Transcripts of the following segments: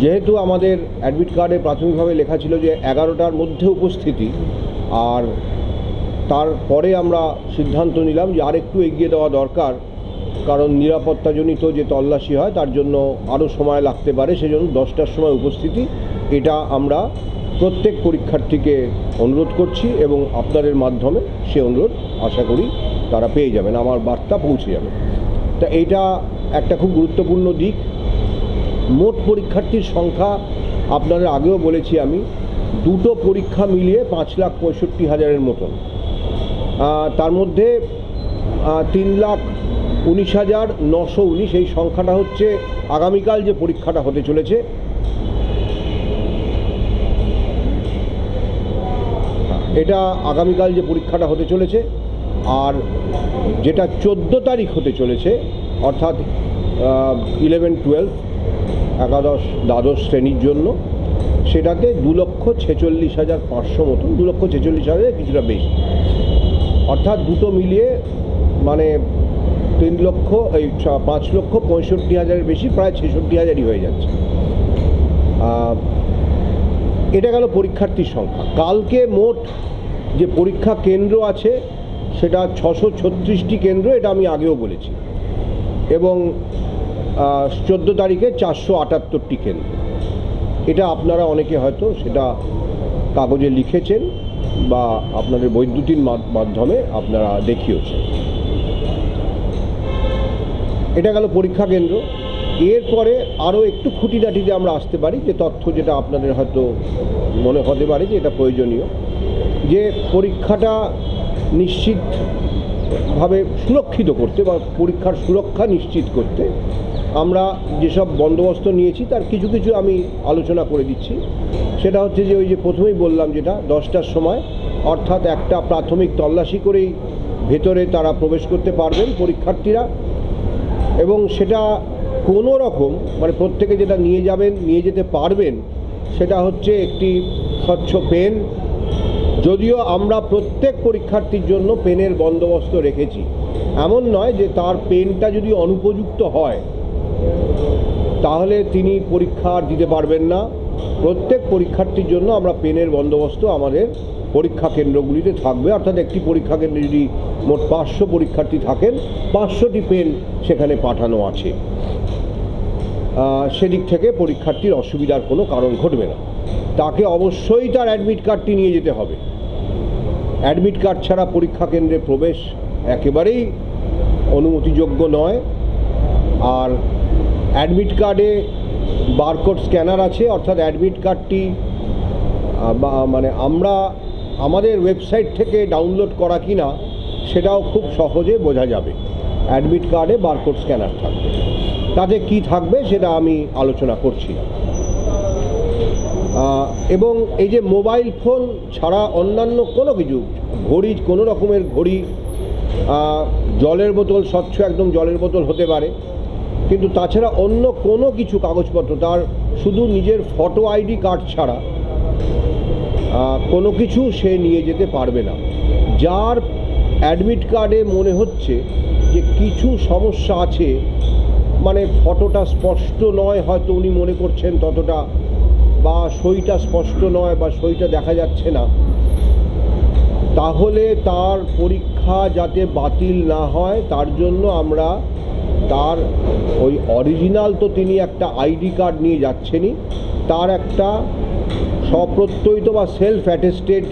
যেহেতু আমাদের অ্যাডমিট কার্ডে প্রাথমিকভাবে লেখা ছিল যে 11টার মধ্যে উপস্থিতি, আর তারপরে আমরা সিদ্ধান্ত নিলাম যে আরেকটু এগিয়ে দেওয়া দরকার, কারণ নিরাপত্তাজনিত যে তল্লাশি হয় তার জন্য আরও সময় লাগতে পারে, সেজন্য 10টার সময় উপস্থিতি। এটা আমরা প্রত্যেক পরীক্ষার্থীকে অনুরোধ করছি এবং আপনাদের মাধ্যমে সে অনুরোধ আশা করি তারা পেয়ে যাবেন, আমার বার্তা পৌঁছে যাবে। তা এটা একটা খুব গুরুত্বপূর্ণ দিক। মোট পরীক্ষার্থীর সংখ্যা আপনাদের আগেও বলেছি আমি, দুটো পরীক্ষা মিলিয়ে 5,65,000-এর মতন। তার মধ্যে 3,19,919 এই সংখ্যাটা হচ্ছে আগামীকাল যে পরীক্ষাটা হতে চলেছে। এটা আগামীকাল যে পরীক্ষাটা হতে চলেছে, আর যেটা 14 তারিখ হতে চলেছে, অর্থাৎ 11-12 একাদশ দ্বাদশ শ্রেণীর জন্য, সেটাতে 2,46,500 মতন, 2,46,000 কিছুটা বেশি, অর্থাৎ দুটো মিলিয়ে মানে 5,65,000-এর বেশি, প্রায় 66,000-ই হয়ে যাচ্ছে। এটা গেল পরীক্ষার্থীর সংখ্যা। কালকে মোট যে পরীক্ষা কেন্দ্র আছে সেটা 636টি কেন্দ্র, এটা আমি আগেও বলেছি, এবং 14 তারিখে 478টি কেন্দ্র। এটা আপনারা অনেকে হয়তো সেটা কাগজে লিখেছেন বা আপনাদের বৈদ্যুতিন মাধ্যমে আপনারা দেখিয়েছেন। এটা গেল পরীক্ষা কেন্দ্র। এরপরে আরও একটু খুঁটিনাটিতে আমরা আসতে পারি, যে তথ্য যেটা আপনাদের হয়তো মনে হতে পারে যে এটা প্রয়োজনীয়, যে পরীক্ষাটা নিশ্চিতভাবে সুরক্ষিত করতে বা পরীক্ষার সুরক্ষা নিশ্চিত করতে আমরা যেসব বন্দোবস্ত নিয়েছি তার কিছু কিছু আমি আলোচনা করে দিচ্ছি। সেটা হচ্ছে যে ওই যে প্রথমেই বললাম, যেটা 10টার সময়, অর্থাৎ একটা প্রাথমিক তল্লাশি করেই ভেতরে তারা প্রবেশ করতে পারবেন পরীক্ষার্থীরা, এবং সেটা কোনো রকম মানে প্রত্যেকে যেটা নিয়ে যেতে পারবেন সেটা হচ্ছে একটি স্বচ্ছ পেন। যদিও আমরা প্রত্যেক পরীক্ষার্থীর জন্য পেনের বন্দোবস্ত রেখেছি, এমন নয় যে তার পেনটা যদি অনুপযুক্ত হয় তাহলে তিনি পরীক্ষা দিতে পারবেন না। প্রত্যেক পরীক্ষার্থীর জন্য আমরা পেনের বন্দোবস্ত আমাদের পরীক্ষা কেন্দ্রগুলিতে থাকবে, অর্থাৎ একটি পরীক্ষা কেন্দ্রে যদি মোট 500 পরীক্ষার্থী থাকেন, 500টি পেন সেখানে পাঠানো আছে। সেদিক থেকে পরীক্ষার্থীর অসুবিধার কোনো কারণ ঘটবে না। তাকে অবশ্যই তার অ্যাডমিট কার্ডটি নিয়ে যেতে হবে। অ্যাডমিট কার্ড ছাড়া পরীক্ষা কেন্দ্রে প্রবেশ একেবারেই অনুমতিযোগ্য নয়। আর অ্যাডমিট কার্ডে বারকোড স্ক্যানার আছে, অর্থাৎ অ্যাডমিট কার্ডটি মানে আমরা আমাদের ওয়েবসাইট থেকে ডাউনলোড করা কিনা সেটাও খুব সহজে বোঝা যাবে। অ্যাডমিট কার্ডে বারকোড স্ক্যানার থাকবে। তাতে কি থাকবে সেটা আমি আলোচনা করছি না। এবং এই যে মোবাইল ফোন ছাড়া অন্যান্য কোনো কিছু, ঘড়ি, কোনো রকমের ঘড়ি, জলের বোতল, স্বচ্ছ একদম জলের বোতল হতে পারে, কিন্তু তাছাড়া অন্য কোনো কিছু কাগজপত্র, তার শুধু নিজের ফটো আইডি কার্ড ছাড়া কোনো কিছু সে নিয়ে যেতে পারবে না। যার অ্যাডমিট কার্ডে মনে হচ্ছে যে কিছু সমস্যা আছে, মানে ফটোটা স্পষ্ট নয়, হয়তো উনি মনে করছেন ততটা, বা সইটা স্পষ্ট নয় বা সইটা দেখা যাচ্ছে না, তাহলে তার পরীক্ষা যাতে বাতিল না হয় তার জন্য আমরা তার ওই অরিজিনাল, তো তিনি একটা আইডি কার্ড নিয়ে যাচ্ছেনই, তার একটা স্বপ্রত্যয়িত বা সেলফ অ্যাটেস্টেড,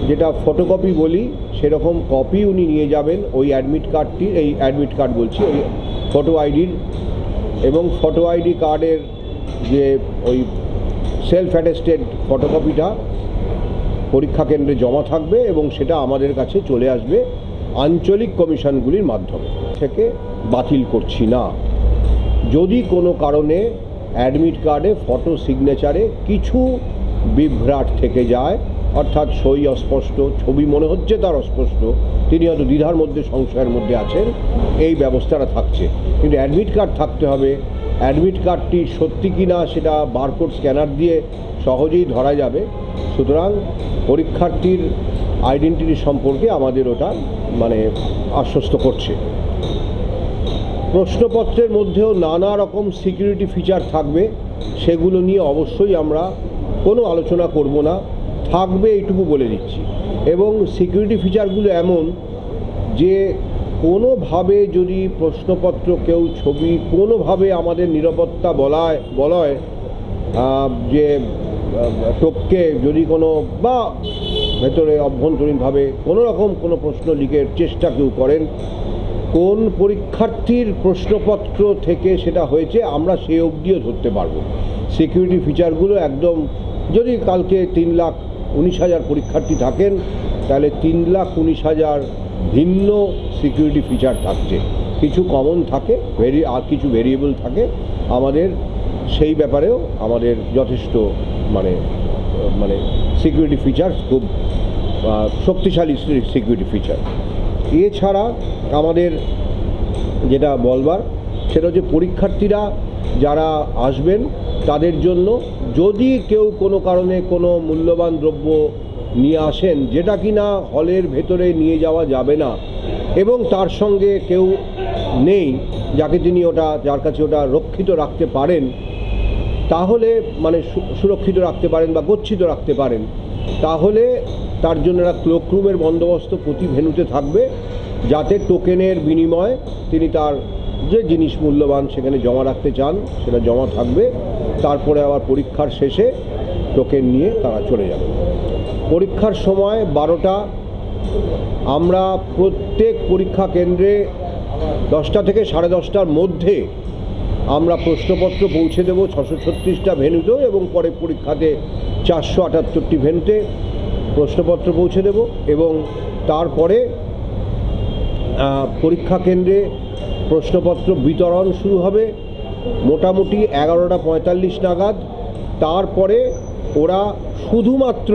যেটা ফটোকপি বলি, সেরকম কপি উনি নিয়ে যাবেন ওই অ্যাডমিট কার্ডটির, এই অ্যাডমিট কার্ড বলছি, ওই ফটো আইডির, এবং ফটো আইডি কার্ডের যে ওই সেলফ অ্যাটেস্টেড ফটোকপিটা পরীক্ষা কেন্দ্রে জমা থাকবে এবং সেটা আমাদের কাছে চলে আসবে আঞ্চলিক কমিশনগুলির মাধ্যমে। থেকে বাতিল করছি না। যদি কোনো কারণে অ্যাডমিট কার্ডে ফটো সিগনেচারে কিছু বিভ্রাট থেকে যায়, অর্থাৎ সই অস্পষ্ট, ছবি মনে হচ্ছে তার অস্পষ্ট, তিনি হয়তো দ্বিধার মধ্যে, সংশয়ের মধ্যে আছেন, এই ব্যবস্থাটা থাকছে। কিন্তু অ্যাডমিট কার্ড থাকতে হবে। অ্যাডমিট কার্ডটি সত্যি কি না সেটা বারকোড স্ক্যানার দিয়ে সহজেই ধরা যাবে। সুতরাং পরীক্ষার্থীর আইডেন্টিটি সম্পর্কে আমাদের ওটা মানে আশ্বস্ত করছে। প্রশ্নপত্রের মধ্যেও নানা রকম সিকিউরিটি ফিচার থাকবে। সেগুলো নিয়ে অবশ্যই আমরা কোনো আলোচনা করব না, থাকবে এইটুকু বলে দিচ্ছি। এবং সিকিউরিটি ফিচারগুলো এমন যে কোনোভাবে যদি প্রশ্নপত্র কেউ ছবি কোনোভাবে আমাদের নিরাপত্তা বলয় যে টোককে যদি কোনো বা ভেতরে অভ্যন্তরীণভাবে কোনো রকম কোনো প্রশ্ন লিখের চেষ্টা কেউ করেন, কোন পরীক্ষার্থীর প্রশ্নপত্র থেকে সেটা হয়েছে আমরা সে অবধিও ধরতে পারবো। সিকিউরিটি ফিচারগুলো একদম, যদি কালকে 3,19,000 পরীক্ষার্থী থাকেন তাহলে 3,19,000 ভিন্ন সিকিউরিটি ফিচার থাকছে। কিছু কমন থাকে, আর কিছু ভেরিয়েবল থাকে। আমাদের সেই ব্যাপারেও আমাদের যথেষ্ট মানে সিকিউরিটি ফিচার, খুব শক্তিশালী সিকিউরিটি ফিচার। এছাড়া আমাদের যেটা বলবার সেটা হচ্ছে পরীক্ষার্থীরা যারা আসবেন তাদের জন্য যদি কেউ কোনো কারণে কোনো মূল্যবান দ্রব্য নিয়ে আসেন যেটা কি না হলের ভেতরে নিয়ে যাওয়া যাবে না এবং তার সঙ্গে কেউ নেই যাকে তিনি যার কাছে ওটা রক্ষিত রাখতে পারেন, তাহলে মানে সুরক্ষিত রাখতে পারেন বা গচ্ছিত রাখতে পারেন, তাহলে তার জন্য একটা ক্লোকরুমের বন্দোবস্ত প্রতি ভেন্যুতে থাকবে, যাতে টোকেনের বিনিময়ে তিনি তার যে জিনিস মূল্যবান সেখানে জমা রাখতে চান সেটা জমা থাকবে। তারপরে আবার পরীক্ষার শেষে টোকেন নিয়ে তারা চলে যাবে। পরীক্ষার সময় 12টা, আমরা প্রত্যেক পরীক্ষা কেন্দ্রে 10টা থেকে 10:30টার মধ্যে আমরা প্রশ্নপত্র পৌঁছে দেব 636টা ভেন্যুতে এবং পরে পরীক্ষাতে 478টি ভেন্যুতে প্রশ্নপত্র পৌঁছে দেব এবং তারপরে পরীক্ষা কেন্দ্রে প্রশ্নপত্র বিতরণ শুরু হবে মোটামুটি 11:45 নাগাদ। তারপরে ওরা শুধুমাত্র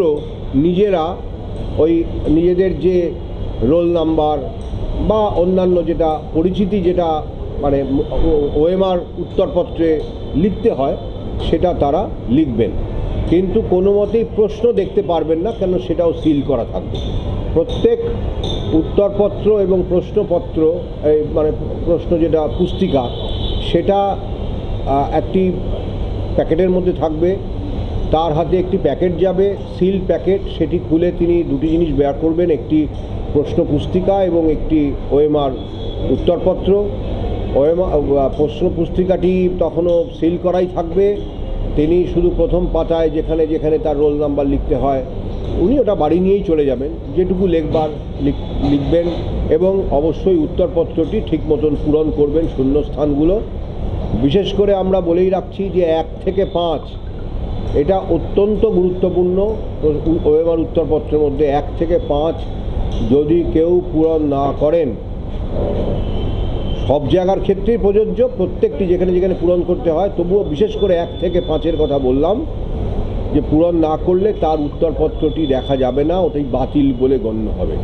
নিজেরা ওই নিজেদের যে রোল নাম্বার বা অন্যান্য যেটা পরিচিতি যেটা মানে ওএমআর উত্তরপত্রে লিখতে হয় সেটা তারা লিখবেন, কিন্তু কোনো মতেই প্রশ্ন দেখতে পারবেন না, কেন সেটাও সিল করা থাকবে। প্রত্যেক উত্তরপত্র এবং প্রশ্নপত্র মানে প্রশ্ন যেটা পুস্তিকা সেটা একটি প্যাকেটের মধ্যে থাকবে, তার হাতে একটি প্যাকেট যাবে, সিল প্যাকেট, সেটি খুলে তিনি দুটি জিনিস বের করবেন, একটি প্রশ্ন পুস্তিকা এবং একটি ওএমআর উত্তরপত্র। প্রশ্ন পুস্তিকাটি তখনও সিল করাই থাকবে, তিনি শুধু প্রথম পাতায় যেখানে যেখানে তার রোল নাম্বার লিখতে হয় উনি ওটা বাড়ি নিয়েই চলে যাবেন, যেটুকু লেখবার লিখবেন এবং অবশ্যই উত্তরপত্রটি ঠিক মতন পূরণ করবেন শূন্যস্থানগুলো। বিশেষ করে আমরা বলেই রাখছি যে 1 থেকে 5 এটা অত্যন্ত গুরুত্বপূর্ণ। ওএমআর উত্তরপত্রের মধ্যে 1 থেকে 5 যদি কেউ পূরণ না করেন, সব জায়গার ক্ষেত্রেই প্রযোজ্য, প্রত্যেকটি যেখানে যেখানে পূরণ করতে হয়, তবুও বিশেষ করে 1 থেকে 5-এর কথা বললাম, যে পূরণ না করলে তার উত্তরপত্রটি দেখা যাবে না, ওটাই বাতিল বলে গণ্য হবে।